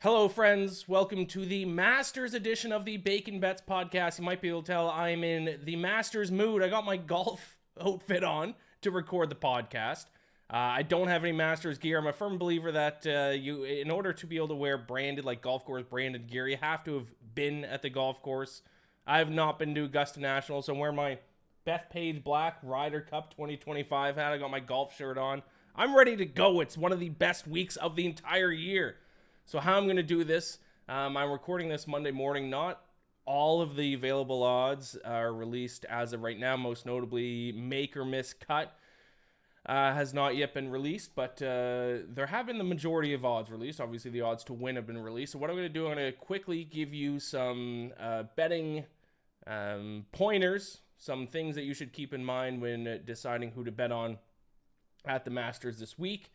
Hello, friends. Welcome to the Masters edition of the Bacon Bets podcast. You might be able to tell I'm in the Masters mood. I got my golf outfit on to record the podcast. I don't have any Masters gear. I'm a firm believer that in order to be able to wear branded, like golf course branded gear, you have to have been at the golf course. I have not been to Augusta National, so I'm wearing my Bethpage Black Ryder Cup 2025 hat. I got my golf shirt on. I'm ready to go. It's one of the best weeks of the entire year. So how I'm going to do this, I'm recording this Monday morning. Not all of the available odds are released as of right now. Most notably, Make or Miss Cut has not yet been released, but there have been the majority of odds released. Obviously, the odds to win have been released. So what I'm going to do, I'm going to quickly give you some betting pointers, some things that you should keep in mind when deciding who to bet on at the Masters this week.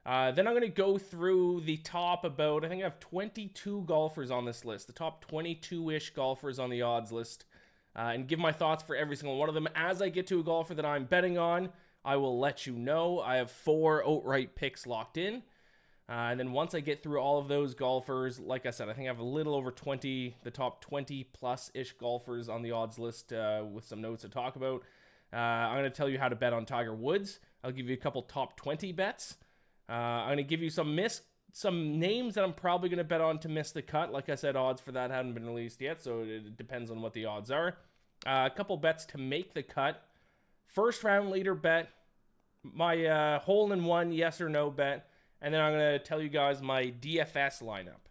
Then I'm going to go through the top about, I think I have 22 golfers on this list, the top 22-ish golfers on the odds list, and give my thoughts for every single one of them. As I get to a golfer that I'm betting on, I will let you know. I have 4 outright picks locked in. And then once I get through all of those golfers, like I said, I think I have a little over 20, the top 20-plus-ish golfers on the odds list with some notes to talk about. I'm going to tell you how to bet on Tiger Woods. I'll give you a couple top 20 bets. I'm going to give you some names that I'm probably going to bet on to miss the cut. Like I said, odds for that haven't been released yet, so it depends on what the odds are. A couple bets to make the cut. First round leader bet. My hole-in-one yes or no bet. And then I'm going to tell you guys my DFS lineup.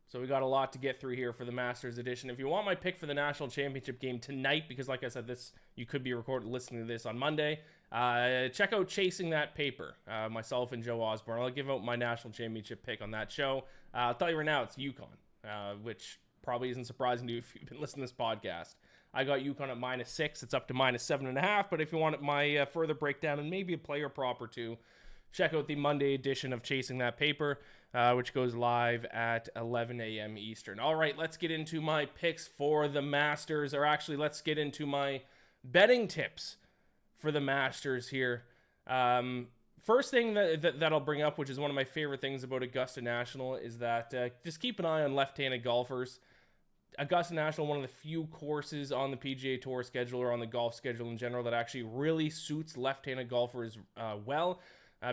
So we got a lot to get through here for the Masters edition. If you want my pick for the National Championship game tonight, because like I said, you could be listening to this on Monday, check out Chasing That Paper, myself and Joe Osborne. I'll give out my National Championship pick on that show. I'll tell you right now, it's UConn, which probably isn't surprising to you if you've been listening to this podcast. I got UConn at -6. It's up to -7.5, but if you want my further breakdown and maybe a player prop or two, check out the Monday edition of Chasing That Paper, which goes live at 11 a.m. Eastern. All right, let's get into my picks for the Masters, or actually, let's get into my betting tips for the Masters here. First thing that I'll bring up, which is one of my favorite things about Augusta National, is that just keep an eye on left-handed golfers. Augusta National, one of the few courses on the PGA Tour schedule or on the golf schedule in general that actually really suits left-handed golfers well.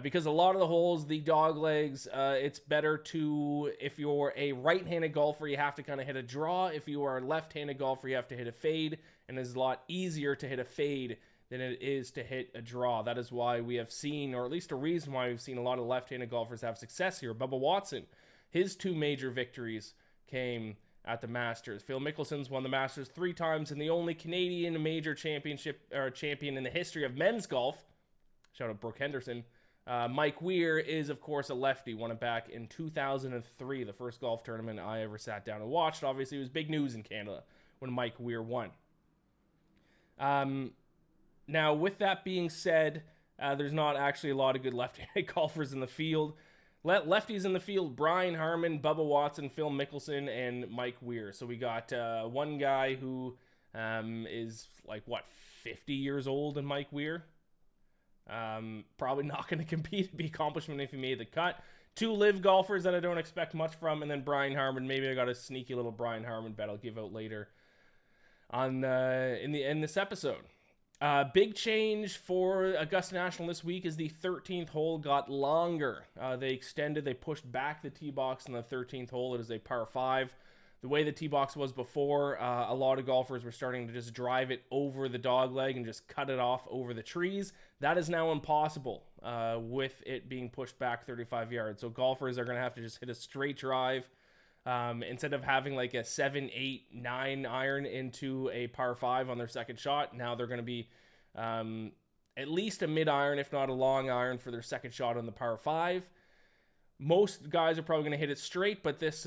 Because a lot of the holes, the dog legs, it's better to, if you're a right-handed golfer, you have to kind of hit a draw. If you are a left-handed golfer, you have to hit a fade. And it's a lot easier to hit a fade than it is to hit a draw. That is why we have seen, or at least a reason why we've seen a lot of left-handed golfers have success here. Bubba Watson, his 2 major victories came at the Masters. Phil Mickelson's won the Masters 3 times, and the only Canadian major championship or champion in the history of men's golf, shout out Brooke Henderson, Mike Weir is, of course, a lefty. Won it back in 2003, the first golf tournament I ever sat down and watched. Obviously, it was big news in Canada when Mike Weir won. Now, with that being said, there's not actually a lot of good left-handed golfers in the field. Lefties in the field: Brian Harman, Bubba Watson, Phil Mickelson, and Mike Weir. So we got one guy who is 50 years old, and Mike Weir. Probably not going to compete at the accomplishment if he made the cut. 2 live golfers that I don't expect much from, and then Brian Harman. Maybe I got a sneaky little Brian Harman bet I'll give out later on in this episode. Big change for Augusta National this week is the 13th hole got longer. They pushed back the tee box on the 13th hole. It is a par 5. The way the tee box was before, a lot of golfers were starting to just drive it over the dog leg and just cut it off over the trees. That is now impossible with it being pushed back 35 yards. So golfers are going to have to just hit a straight drive. Instead of having like a 7, 8, 9 iron into a par 5 on their second shot, now they're going to be at least a mid iron, if not a long iron, for their second shot on the par 5. Most guys are probably going to hit it straight, but this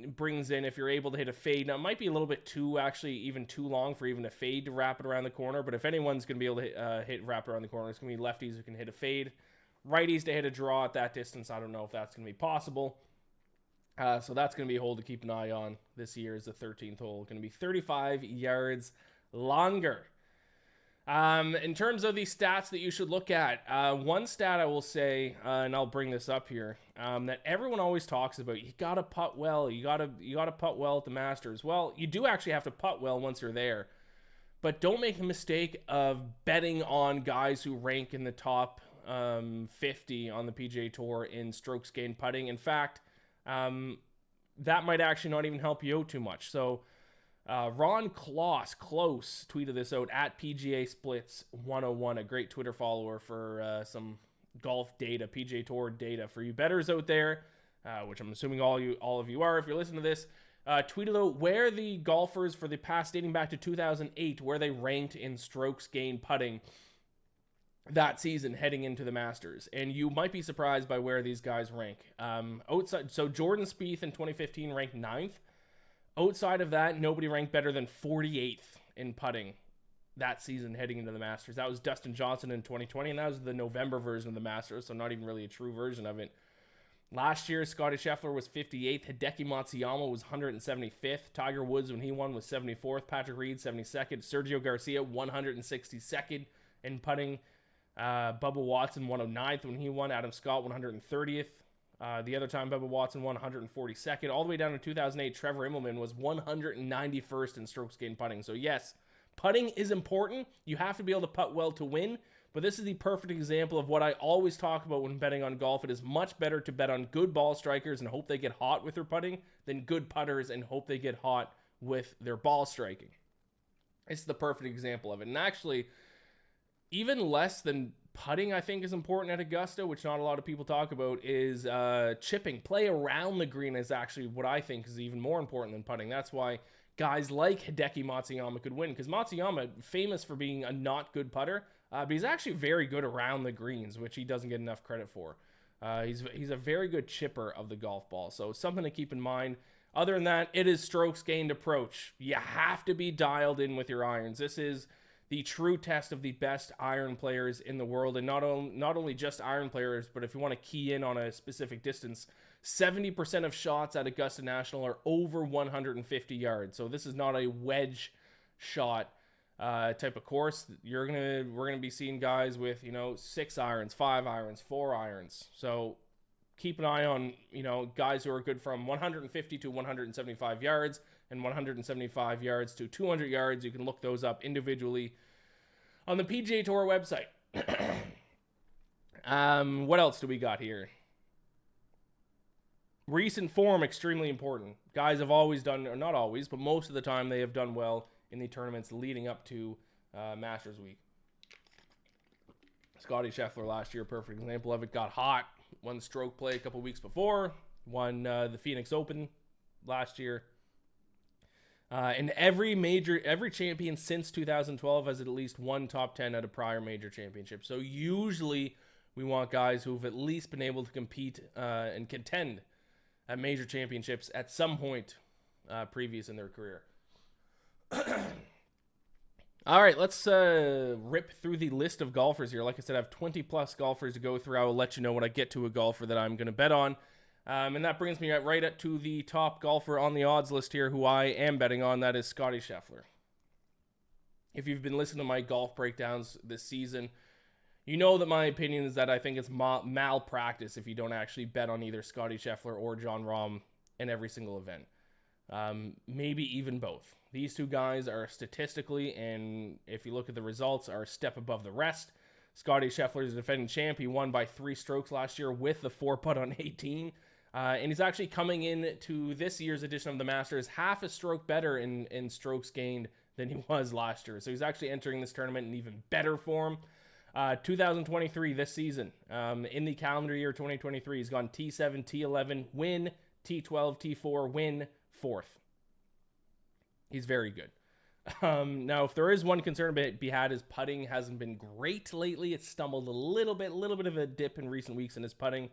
brings in, if you're able to hit a fade. Now, it might be a little bit too long for even a fade to wrap it around the corner, but if anyone's going to be able to wrap it around the corner, it's going to be lefties who can hit a fade. Righties to hit a draw at that distance, I don't know if that's going to be possible. So that's going to be a hole to keep an eye on this year, is the 13th hole. Going to be 35 yards longer. In terms of the stats that you should look at, one stat I will say, and I'll bring this up here, that everyone always talks about, you gotta putt well, you gotta putt well at the Masters. Well, you do actually have to putt well once you're there, but don't make the mistake of betting on guys who rank in the top 50 on the PGA Tour in strokes gained putting. In fact, that might actually not even help you out too much. So Ron Close tweeted this out at PGA Splits 101, a great Twitter follower for some golf data, PGA Tour data for you bettors out there, which I'm assuming all of you are if you're listening to this. Tweeted out where the golfers for the past dating back to 2008, where they ranked in strokes gained putting that season heading into the Masters. And you might be surprised by where these guys rank. So Jordan Spieth in 2015 ranked 9th. Outside of that, nobody ranked better than 48th in putting that season heading into the Masters. That was Dustin Johnson in 2020, and that was the November version of the Masters, so not even really a true version of it. Last year, Scotty Scheffler was 58th. Hideki Matsuyama was 175th. Tiger Woods, when he won, was 74th. Patrick Reed, 72nd. Sergio Garcia, 162nd in putting. Bubba Watson, 109th when he won. Adam Scott, 130th. The other time Bubba Watson won, 142nd. All the way down to 2008, Trevor Immelman was 191st in strokes gained putting. So yes, putting is important. You have to be able to putt well to win. But this is the perfect example of what I always talk about when betting on golf. It is much better to bet on good ball strikers and hope they get hot with their putting than good putters and hope they get hot with their ball striking. It's the perfect example of it. And actually, even less than putting, I think, is important at Augusta, which not a lot of people talk about, is chipping. Play around the green is actually what I think is even more important than putting. That's why guys like Hideki Matsuyama could win, because Matsuyama, famous for being a not good putter, but he's actually very good around the greens, which he doesn't get enough credit for. He's a very good chipper of the golf ball, so something to keep in mind. Other than that, it is strokes gained approach. You have to be dialed in with your irons. This is the true test of the best iron players in the world, and not only just iron players, but if you want to key in on a specific distance, 70% of shots at Augusta National are over 150 yards. So this is not a wedge shot type of course. We're gonna be seeing guys with 6 irons, 5 irons, 4 irons. So keep an eye on guys who are good from 150 to 175 yards and 175 yards to 200 yards. You can look those up individually on the PGA Tour website. What else do we got here? Recent form, extremely important. Guys have always done, or not always, but most of the time they have done well in the tournaments leading up to Masters Week. Scotty Scheffler last year, perfect example of it. Got hot, won stroke play a couple weeks before, won the Phoenix Open last year. And every champion since 2012 has at least one top 10 at a prior major championship. So usually we want guys who've at least been able to compete and contend at major championships at some point previous in their career. All right, let's rip through the list of golfers here. Like I said, I have 20 plus golfers to go through. I will let you know when I get to a golfer that I'm going to bet on. And that brings me right up to the top golfer on the odds list here who I am betting on. That is Scotty Scheffler. If you've been listening to my golf breakdowns this season, you know that my opinion is that I think it's malpractice if you don't actually bet on either Scotty Scheffler or Jon Rahm in every single event. Maybe even both. These two guys are statistically, and if you look at the results, are a step above the rest. Scotty Scheffler is the defending champ. He won by 3 strokes last year with the 4-putt on 18. And he's actually coming into this year's edition of the Masters half a stroke better in strokes gained than he was last year. So he's actually entering this tournament in even better form. 2023, this season, in the calendar year 2023, he's gone T7, T11, win, T12, T4, win, 4th. He's very good. Now, if there is one concern to be had, his putting hasn't been great lately. It's stumbled a little bit of a dip in recent weeks in his putting.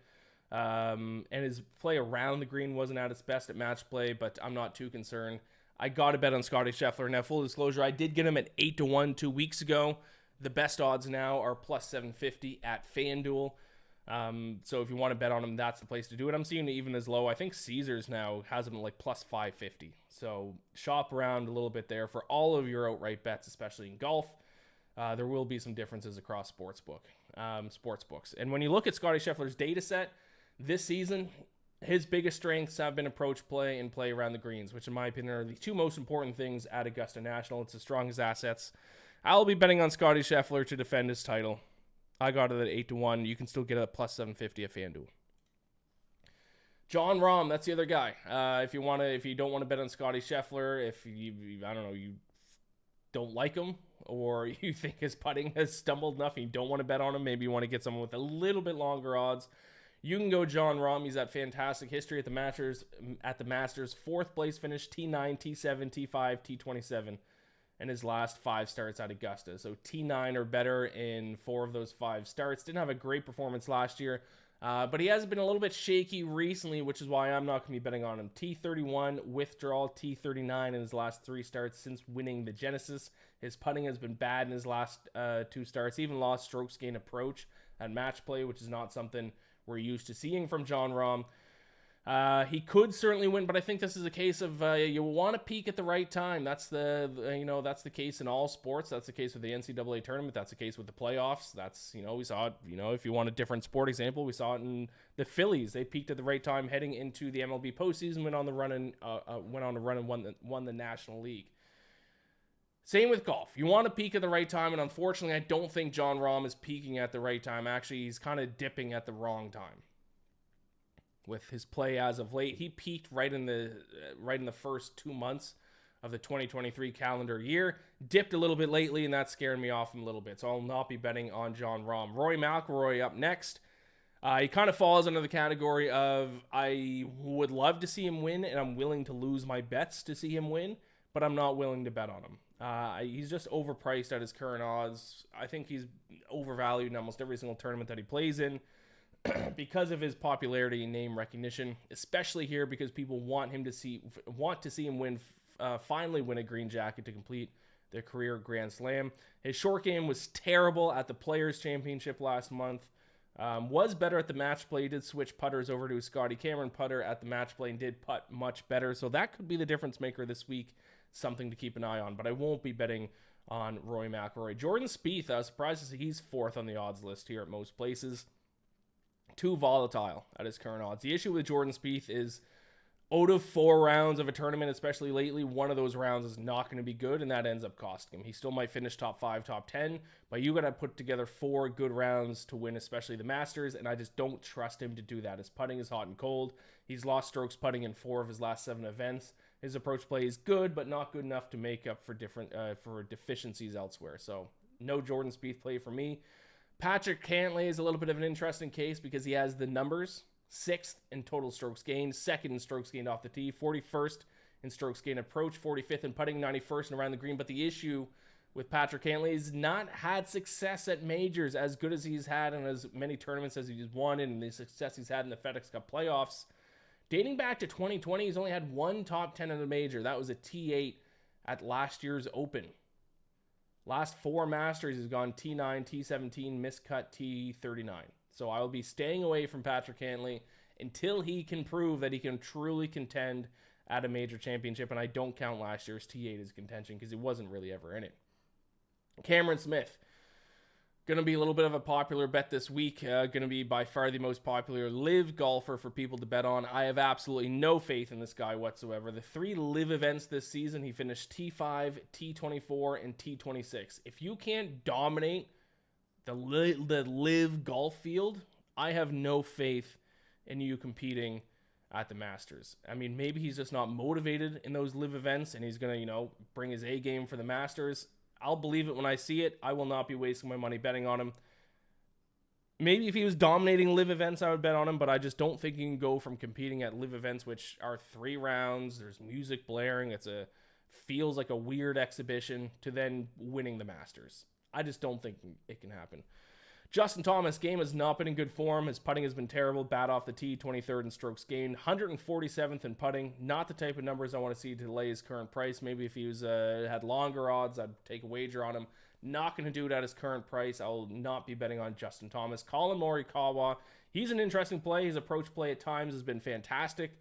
And his play around the green wasn't at its best at match play, but I'm not too concerned. I got to bet on Scotty Scheffler. Now, full disclosure, I did get him at 8-1 2 weeks ago. The best odds now are plus 750 at FanDuel. So if you want to bet on him, that's the place to do it. I'm seeing it even as low. I think Caesars now has him at like plus 550. So shop around a little bit there for all of your outright bets, especially in golf. there will be some differences across sports books. And when you look at Scotty Scheffler's data set this season, his biggest strengths have been approach play and play around the greens, which in my opinion are the two most important things at Augusta National. It's the strongest assets. I'll be betting on Scotty Scheffler to defend his title. I got it at 8-1. You can still get it at plus 750 at FanDuel. Jon Rahm, that's the other guy. If you don't want to bet on Scotty Scheffler, if you don't like him, or you think his putting has stumbled enough and you don't want to bet on him, maybe you want to get someone with a little bit longer odds, you can go Jon Rahm. He's had fantastic history at the Masters. Fourth place finish, T9, T7, T5, T27, and his last 5 starts at Augusta. So T9 or better in 4 of those 5 starts. Didn't have a great performance last year, but he has been a little bit shaky recently, which is why I'm not going to be betting on him. T31, withdrawal, T39 in his last 3 starts since winning the Genesis. His putting has been bad in his last 2 starts. He even lost strokes gained approach at match play, which is not something we're used to seeing from Jon Rahm. He could certainly win, but I think this is a case of you want to peak at the right time. That's that's the case in all sports. That's the case with the NCAA tournament. That's the case with the playoffs. That's, we saw it, if you want a different sport example, we saw it in the Phillies. They peaked at the right time heading into the MLB postseason, went on the run and won the National League. Same with golf. You want to peak at the right time, and unfortunately, I don't think Jon Rahm is peaking at the right time. Actually, he's kind of dipping at the wrong time. With his play as of late, he peaked right in the first 2 months of the 2023 calendar year. Dipped a little bit lately, and that's scaring me off him a little bit. So I'll not be betting on Jon Rahm. Rory McIlroy up next. He kind of falls under the category of I would love to see him win, and I'm willing to lose my bets to see him win, but I'm not willing to bet on him. He's just overpriced at his current odds. I think he's overvalued in almost every single tournament that he plays in because of his popularity and name recognition, especially here because people want to see him win, finally win a green jacket to complete their career Grand Slam. His short game was terrible at the Players Championship last month. Was better at the match play. He did switch putters over to a Scotty Cameron putter at the match play and did putt much better. So that could be the difference maker this week. Something to keep an eye on, but I won't be betting on Rory McIlroy. Jordan Spieth, I was surprised to see he's 4th on the odds list here at most places. Too volatile at his current odds. The issue with Jordan Spieth is out of 4 rounds of a tournament, especially lately, one of those rounds is not going to be good, and that ends up costing him. He still might finish top 5, top 10, but you got to put together 4 good rounds to win, especially the Masters, and I just don't trust him to do that. His putting is hot and cold. He's lost strokes putting in 4 of his last 7 events. His approach play is good, but not good enough to make up for deficiencies elsewhere. So no Jordan Spieth play for me. Patrick Cantlay is a little bit of an interesting case because he has the numbers: 6th in total strokes gained, 2nd in strokes gained off the tee, 41st in strokes gained approach, 45th in putting, 91st and around the green. But the issue with Patrick Cantlay is not had success at majors as good as he's had and as many tournaments as he's won and the success he's had in the FedEx Cup playoffs. Dating back to 2020, he's only had 1 top 10 in a major. That was a T8 at last year's Open. Last 4 Masters, he's gone T9, T17, miscut T39. So I will be staying away from Patrick Cantlay until he can prove that he can truly contend at a major championship. And I don't count last year's T8 as contention because he wasn't really ever in it. Cameron Smith. Going to be a little bit of a popular bet this week. Going to be by far the most popular live golfer for people to bet on. I have absolutely no faith in this guy whatsoever. The 3 live events this season, he finished T5, T24, and T26. If you can't dominate the live golf field, I have no faith in you competing at the Masters. I mean, maybe he's just not motivated in those live events and he's going to, bring his A game for the Masters. I'll believe it when I see it. I will not be wasting my money betting on him. Maybe if he was dominating live events, I would bet on him, but I just don't think you can go from competing at live events, which are 3 rounds, there's music blaring, feels like a weird exhibition, to then winning the Masters. I just don't think it can happen. Justin Thomas, game has not been in good form. His putting has been terrible. Bad off the tee, 23rd in strokes gained, 147th in putting. Not the type of numbers I want to see to delay his current price. Maybe if he was had longer odds, I'd take a wager on him. Not going to do it at his current price. I will not be betting on Justin Thomas. Colin Morikawa, he's an interesting play. His approach play at times has been fantastic.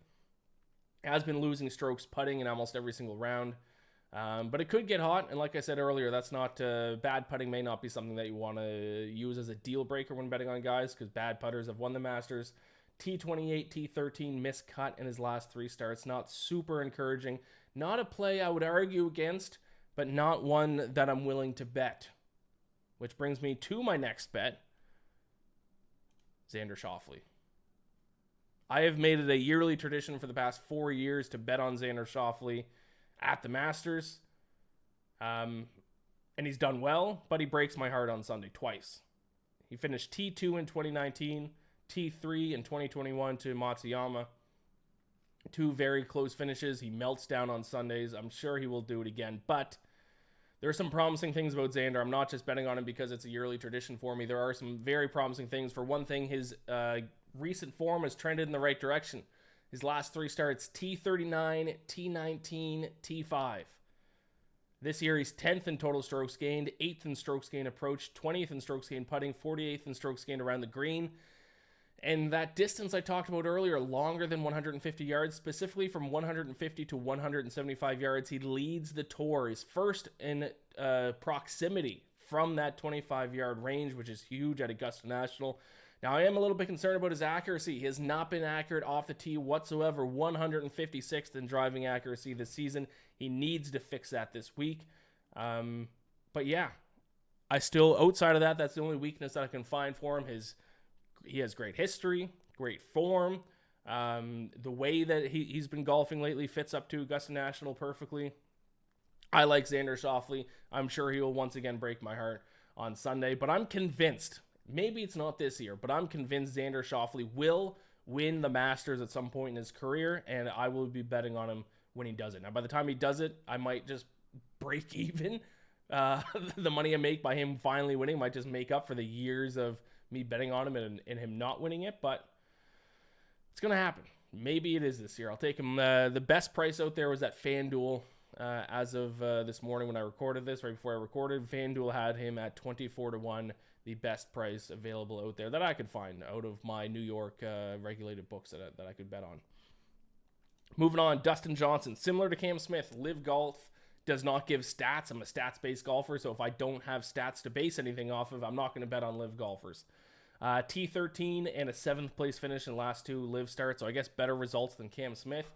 Has been losing strokes putting in almost every single round. But it could get hot, and like I said earlier, that's not bad putting may not be something that you want to use as a deal breaker when betting on guys, because bad putters have won the Masters. T28, T13 miscut in his last 3 starts. Not super encouraging. Not a play I would argue against, but not one that I'm willing to bet. Which brings me to my next bet, Xander Schauffele. I have made it a yearly tradition for the past 4 years to bet on Xander Schauffele at the Masters. And he's done well, but he breaks my heart on Sunday twice. He finished T2 in 2019, T3 in 2021 to Matsuyama. 2 very close finishes. He melts down on Sundays. I'm sure he will do it again, but there are some promising things about Xander. I'm not just betting on him because it's a yearly tradition for me. There are some very promising things. For one thing, his recent form has trended in the right direction. His last 3 starts, T39, T19, T5. This year, he's 10th in total strokes gained, 8th in strokes gained approach, 20th in strokes gained putting, 48th in strokes gained around the green. And that distance I talked about earlier, longer than 150 yards, specifically from 150 to 175 yards, he leads the tour. He's first in proximity from that 25-yard range, which is huge at Augusta National. Now, I am a little bit concerned about his accuracy. He has not been accurate off the tee whatsoever. 156th in driving accuracy this season. He needs to fix that this week. But yeah, I still, outside of that, that's the only weakness that I can find for him. He has great history, great form. The way that he's been golfing lately fits up to Augusta National perfectly. I like Xander Schauffele. I'm sure he will once again break my heart on Sunday, but I'm convinced, maybe it's not this year, but I'm convinced Xander Schauffele will win the Masters at some point in his career, and I will be betting on him when he does it. Now, by the time he does it, I might just break even. The money I make by him finally winning might just make up for the years of me betting on him and him not winning it, but it's going to happen. Maybe it is this year. I'll take him. The best price out there was at FanDuel as of this morning when I recorded this, right before I recorded. FanDuel had him at 24-1, the best price available out there that I could find out of my New York regulated books that I could bet on. Moving on, Dustin Johnson. Similar to Cam Smith, Live Golf does not give stats. I'm a stats-based golfer, so if I don't have stats to base anything off of, I'm not going to bet on Live golfers. T13 and a 7th place finish in the last 2 Live starts, so I guess better results than Cam Smith.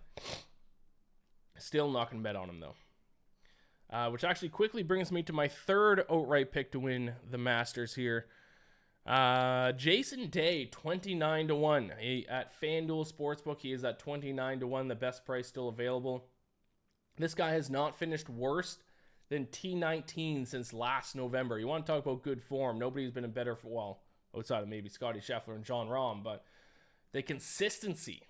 Still not going to bet on him, though. Which actually quickly brings me to my third outright pick to win the Masters here. Jason Day, 29-1. At FanDuel Sportsbook, he is at 29-1, the best price still available. This guy has not finished worse than T19 since last November. You want to talk about good form. Nobody's been in better, outside of maybe Scotty Scheffler and Jon Rahm, but the consistency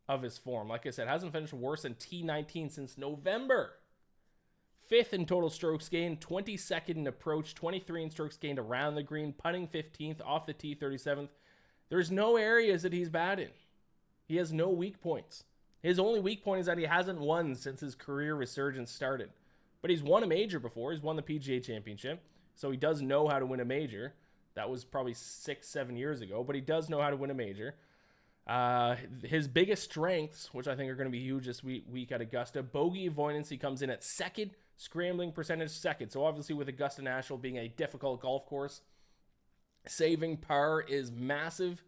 of his form, like I said, hasn't finished worse than T19 since November. 5th in total strokes gained, 22nd in approach, 23 in strokes gained around the green, putting 15th off the tee, 37th. There's no areas that he's bad in. He has no weak points. His only weak point is that he hasn't won since his career resurgence started. But he's won a major before. He's won the PGA Championship. So he does know how to win a major. That was probably 6-7 years ago. But he does know how to win a major. His biggest strengths, which I think are going to be huge this week at Augusta, bogey avoidance. He comes in at 2nd. Scrambling percentage 2nd. So obviously with Augusta National being a difficult golf course, saving par is massive.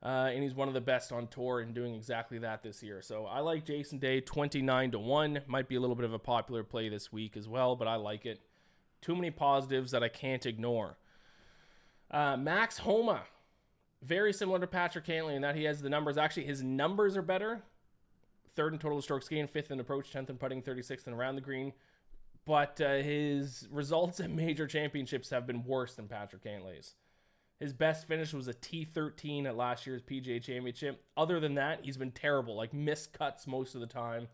And he's one of the best on tour in doing exactly that this year. So I like Jason Day, 29-1. Might be a little bit of a popular play this week as well, but I like it. Too many positives that I can't ignore. Max Homa, very similar to Patrick Cantlay in that he has the numbers. Actually, his numbers are better. 3rd in total strokes gained, 5th in approach, 10th in putting, 36th in around the green. But his results at major championships have been worse than Patrick Cantlay's. His best finish was a T13 at last year's PGA Championship. Other than that, he's been terrible, like missed cuts most of the time.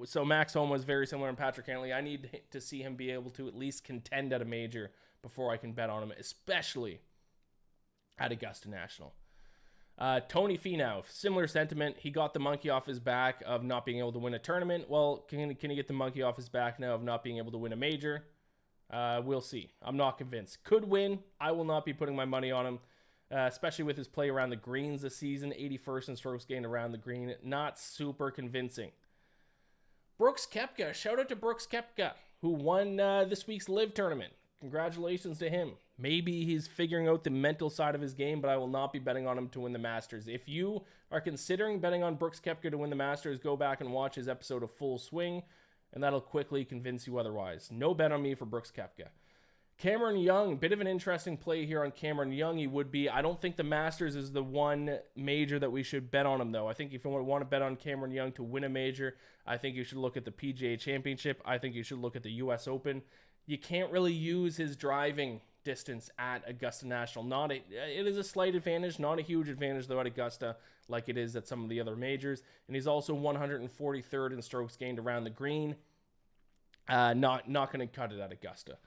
So Max Homa is very similar to Patrick Cantlay. I need to see him be able to at least contend at a major before I can bet on him, especially at Augusta National. Tony Finau, similar sentiment. He got the monkey off his back of not being able to win a tournament. Well, can he get the monkey off his back now of not being able to win a major? We'll see. I'm not convinced. Could win. I will not be putting my money on him, especially with his play around the greens this season. 81st in strokes gained around the green. Not super convincing. Brooks Koepka. Shout out to Brooks Koepka, who won this week's Live tournament. Congratulations to him. Maybe he's figuring out the mental side of his game, but I will not be betting on him to win the Masters. If you are considering betting on Brooks Koepka to win the Masters, go back and watch his episode of Full Swing, and that'll quickly convince you otherwise. No bet on me for Brooks Koepka. Cameron Young, bit of an interesting play here on Cameron Young. He would be. I don't think the Masters is the one major that we should bet on him, though. I think if you want to bet on Cameron Young to win a major, I think you should look at the PGA Championship. I think you should look at the U.S. Open. You can't really use his driving distance at Augusta National. It is a slight advantage, not a huge advantage, though, at Augusta, like it is at some of the other majors. And he's also 143rd in strokes gained around the green. Not going to cut it at Augusta.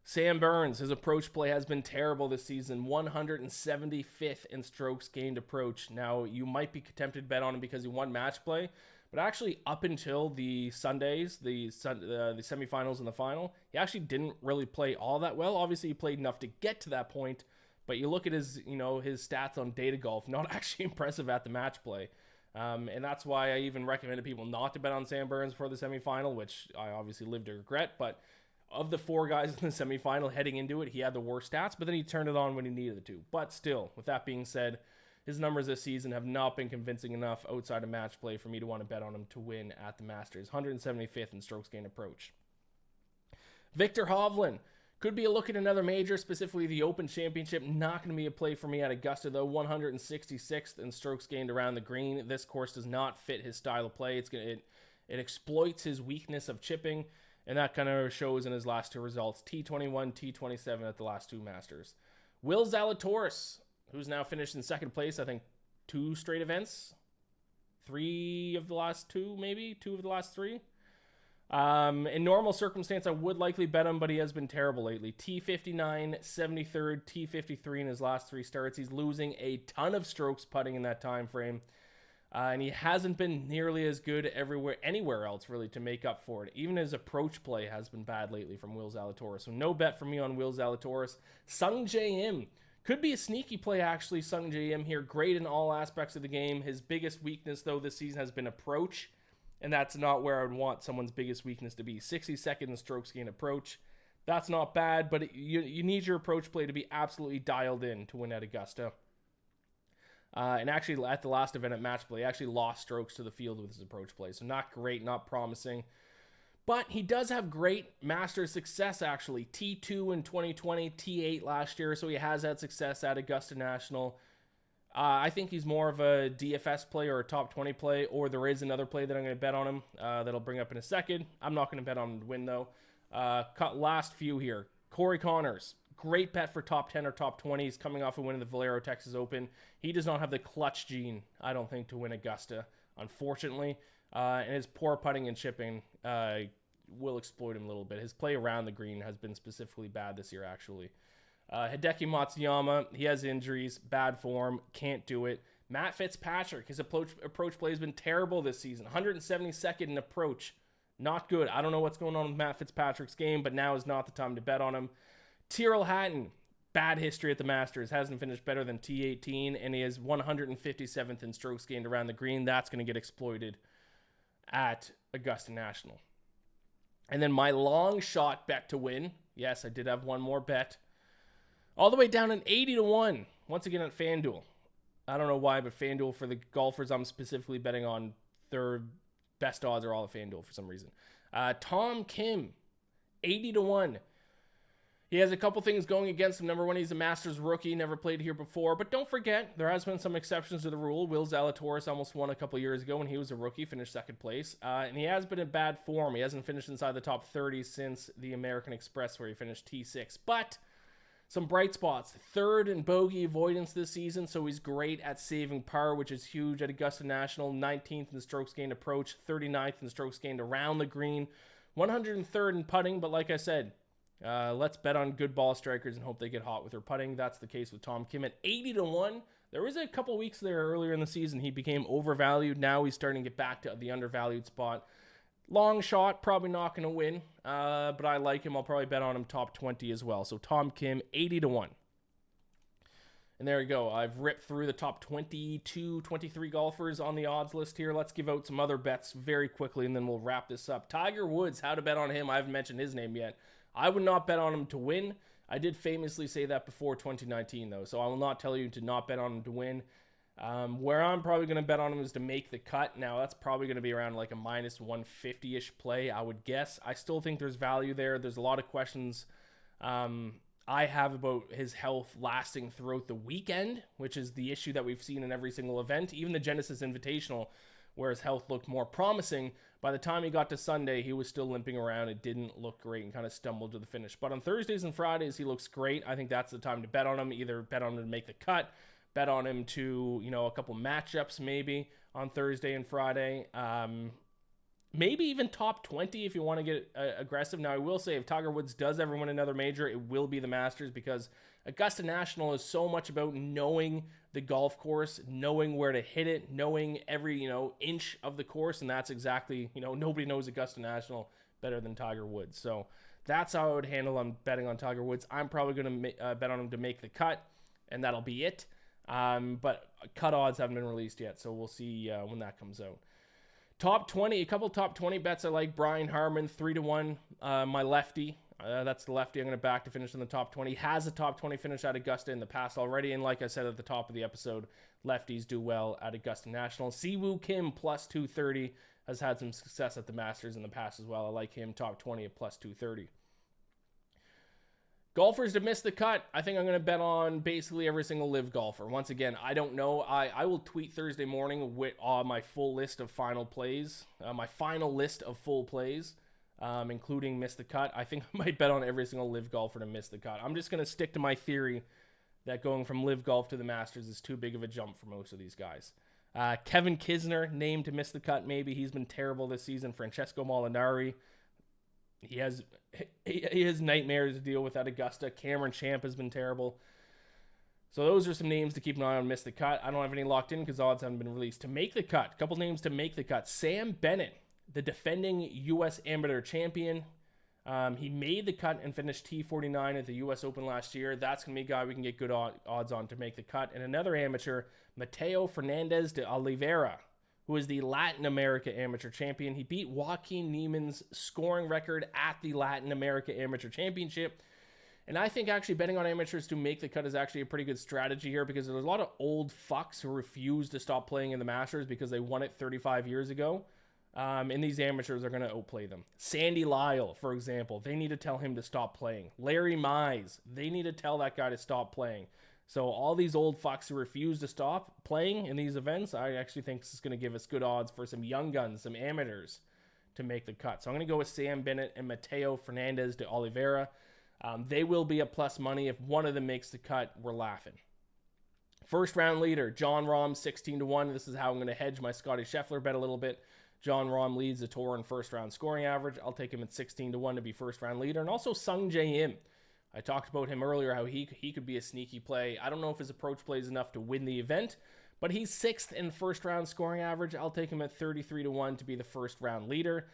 Sam Burns, his approach play has been terrible this season. 175th in strokes gained approach. Now, you might be tempted to bet on him because he won match play, but actually up until the Sundays, the semifinals and the final, he actually didn't really play all that well. Obviously, he played enough to get to that point, but you look at his stats on data golf, not actually impressive at the match play. And that's why I even recommended people not to bet on Sam Burns for the semifinal, which I obviously live to regret, but of the four guys in the semifinal heading into it, he had the worst stats, but then he turned it on when he needed it to. But still, with that being said, his numbers this season have not been convincing enough outside of match play for me to want to bet on him to win at the Masters. 175th in strokes gained approach. Victor Hovland could be a look at another major, specifically the Open Championship. Not going to be a play for me at Augusta, though. 166th in strokes gained around the green. This course does not fit his style of play. It exploits his weakness of chipping. And that kind of shows in his last two results. T21, T27 at the last two Masters. Will Zalatoris, who's now finished in second place, I think 2 straight events. 3 of the last 2, maybe? 2 of the last 3. In normal circumstance, I would likely bet him, but he has been terrible lately. T59, 73rd, T53 in his last 3 starts. He's losing a ton of strokes putting in that time frame. And he hasn't been nearly as good anywhere else, really, to make up for it. Even his approach play has been bad lately from Will Zalatoris. So no bet for me on Will Zalatoris. Sung Jae Im could be a sneaky play, actually. Sung Jae Im here, great in all aspects of the game. His biggest weakness, though, this season has been approach. And that's not where I would want someone's biggest weakness to be. 62nd in strokes gained approach. That's not bad, but you need your approach play to be absolutely dialed in to win at Augusta. And actually, at the last event at match play, he actually lost strokes to the field with his approach play. So not great, not promising. But he does have great Masters success, actually. T2 in 2020, T8 last year. So he has had success at Augusta National. I think he's more of a DFS play or a top 20 play, or there is another play that I'm going to bet on him that I'll bring up in a second. I'm not going to bet on him to win, though. Last few here. Corey Connors. Great bet for top 10 or top 20. He's coming off of winning the Valero Texas Open. He does not have the clutch gene, I don't think, to win Augusta, unfortunately. And his poor putting and chipping will exploit him a little bit. His play around the green has been specifically bad this year, actually. Hideki Matsuyama, he has injuries, bad form, can't do it. Matt Fitzpatrick, his approach play has been terrible this season. 172nd in approach. Not good. I don't know what's going on with Matt Fitzpatrick's game, but now is not the time to bet on him. Tyrrell Hatton, bad history at the Masters, hasn't finished better than T18, and he is 157th in strokes gained around the green. That's going to get exploited at Augusta National. And then my long shot bet to win. Yes, I did have one more bet. All the way down at 80-1. Once again at FanDuel. I don't know why, but FanDuel for the golfers I'm specifically betting on, their best odds are all at FanDuel for some reason. Tom Kim, 80-1. He has a couple things going against him. Number one, he's a Masters rookie, never played here before. But don't forget, there has been some exceptions to the rule. Will Zalatoris almost won a couple years ago when he was a rookie, finished second place. And he has been in bad form. He hasn't finished inside the top 30 since the American Express, where he finished T6. But some bright spots. 3rd in bogey avoidance this season, so he's great at saving par, which is huge at Augusta National. 19th in strokes gained approach, 39th in strokes gained around the green. 103rd in putting, but like I said, let's bet on good ball strikers and hope they get hot with their putting. That's the case with Tom Kim at 80-1. There was a couple weeks there earlier in the season he became overvalued. Now he's starting to get back to the undervalued spot. Long shot, probably not going to win, but I like him. I'll probably bet on him top 20 as well. So Tom Kim, 80-1. And there you go. I've ripped through the top 22, 23 golfers on the odds list here. Let's give out some other bets very quickly, and then we'll wrap this up. Tiger Woods, how to bet on him. I haven't mentioned his name yet. I would not bet on him to win. I did famously say that before 2019, though, so I will not tell you to not bet on him to win. Where I'm probably going to bet on him is to make the cut. Now, that's probably going to be around like a minus 150-ish play, I would guess. I still think there's value there. There's a lot of questions I have about his health lasting throughout the weekend, which is the issue that we've seen in every single event. Even the Genesis Invitational, where his health looked more promising, by the time he got to Sunday, he was still limping around. It didn't look great and kind of stumbled to the finish. But on Thursdays and Fridays, he looks great. I think that's the time to bet on him. Either bet on him to make the cut, bet on him to, a couple matchups maybe on Thursday and Friday. Maybe even top 20 if you want to get aggressive. Now, I will say if Tiger Woods does ever win another major, it will be the Masters, because Augusta National is so much about knowing the golf course, knowing where to hit it, knowing every, inch of the course. And that's exactly, nobody knows Augusta National better than Tiger Woods. So that's how I would handle on betting on Tiger Woods. I'm probably going to bet on him to make the cut, and that'll be it. But cut odds haven't been released yet, so we'll see when that comes out. Top 20, a couple top 20 bets I like. Brian Harman, 3-1, my lefty. That's the lefty I'm going to back to finish in the top 20. Has a top 20 finish at Augusta in the past already, and like I said at the top of the episode, lefties do well at Augusta National. Siwoo Kim, plus 230, has had some success at the Masters in the past as well. I like him, top 20 at plus 230. Golfers to miss the cut. I think I'm going to bet on basically every single live golfer. Once again, I don't know. I will tweet Thursday morning with my full list of final plays, my final list of full plays, including miss the cut. I think I might bet on every single live golfer to miss the cut. I'm just going to stick to my theory that going from live golf to the Masters is too big of a jump for most of these guys. Kevin Kisner, named to miss the cut maybe. He's been terrible this season. Francesco Molinari, he has nightmares to deal with at Augusta. Cameron Champ has been terrible. So those are some names to keep an eye on. Miss the cut. I don't have any locked in because odds haven't been released. To make the cut, a couple names to make the cut. Sam Bennett, the defending U.S. Amateur champion. He made the cut and finished T49 at the U.S. Open last year. That's going to be a guy we can get good odds on to make the cut. And another amateur, Mateo Fernandez de Oliveira, who is the Latin America Amateur Champion. He beat Joaquin Niemann's scoring record at the Latin America Amateur Championship. And I think actually betting on amateurs to make the cut is actually a pretty good strategy here, because there's a lot of old fucks who refuse to stop playing in the Masters because they won it 35 years ago. And these amateurs are going to outplay them. Sandy Lyle, for example, they need to tell him to stop playing. Larry Mize, they need to tell that guy to stop playing. So all these old fucks who refuse to stop playing in these events, I actually think this is going to give us good odds for some young guns, some amateurs, to make the cut. So I'm going to go with Sam Bennett and Mateo Fernandez de Oliveira. They will be a plus money. If one of them makes the cut, we're laughing. First round leader, Jon Rahm, 16-1. This is how I'm going to hedge my Scotty Scheffler bet a little bit. Jon Rahm leads the tour in first round scoring average. I'll take him at 16-1 to be first round leader. And also Sung Jae Im. I talked about him earlier, how he could be a sneaky play. I don't know if his approach play is enough to win the event, but he's 6th in first round scoring average. I'll take him at 33-1 to be the first round leader.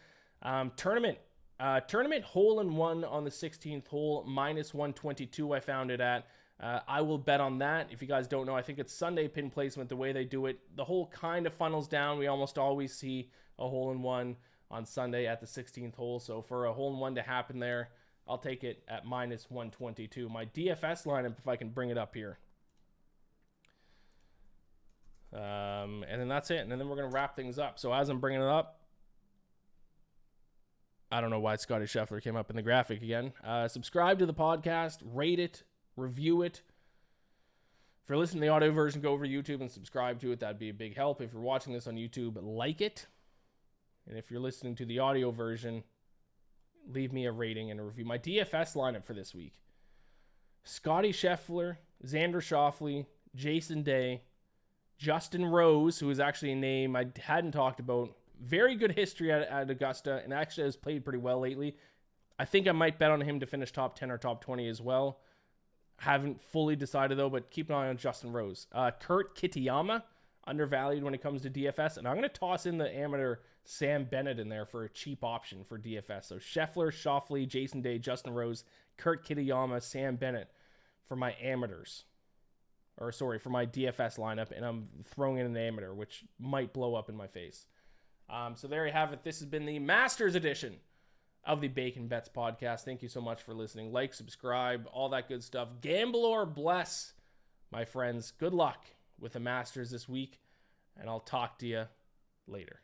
Tournament hole-in-one on the 16th hole, minus 122 I found it at. I will bet on that. If you guys don't know, I think it's Sunday pin placement, the way they do it. The hole kind of funnels down. We almost always see a hole-in-one on Sunday at the 16th hole. So for a hole-in-one to happen there, I'll take it at minus 122. My DFS lineup, if I can bring it up here. And then that's it. And then we're going to wrap things up. So as I'm bringing it up, I don't know why Scotty Scheffler came up in the graphic again. Subscribe to the podcast, rate it, review it. If you're listening to the audio version, go over to YouTube and subscribe to it. That'd be a big help. If you're watching this on YouTube, like it. And if you're listening to the audio version, leave me a rating and a review. My DFS lineup for this week: Scotty Scheffler, Xander Schauffele, Jason Day, Justin Rose, who is actually a name I hadn't talked about. Very good history at Augusta, and actually has played pretty well lately. I think I might bet on him to finish top 10 or top 20 as well. Haven't fully decided though, but keep an eye on Justin Rose. Kurt Kitayama, undervalued when it comes to DFS, and I'm going to toss in the amateur Sam Bennett in there for a cheap option for DFS. So Scheffler, Schauffele, Jason Day, Justin Rose, Kurt Kitayama, Sam Bennett for my amateurs. for my DFS lineup, and I'm throwing in an amateur, which might blow up in my face. So there you have it. This has been the Masters edition of the Bacon Bets podcast. Thank you so much for listening. Like, subscribe, all that good stuff. Gamble or bless, my friends. Good luck with the Masters this week, and I'll talk to you later.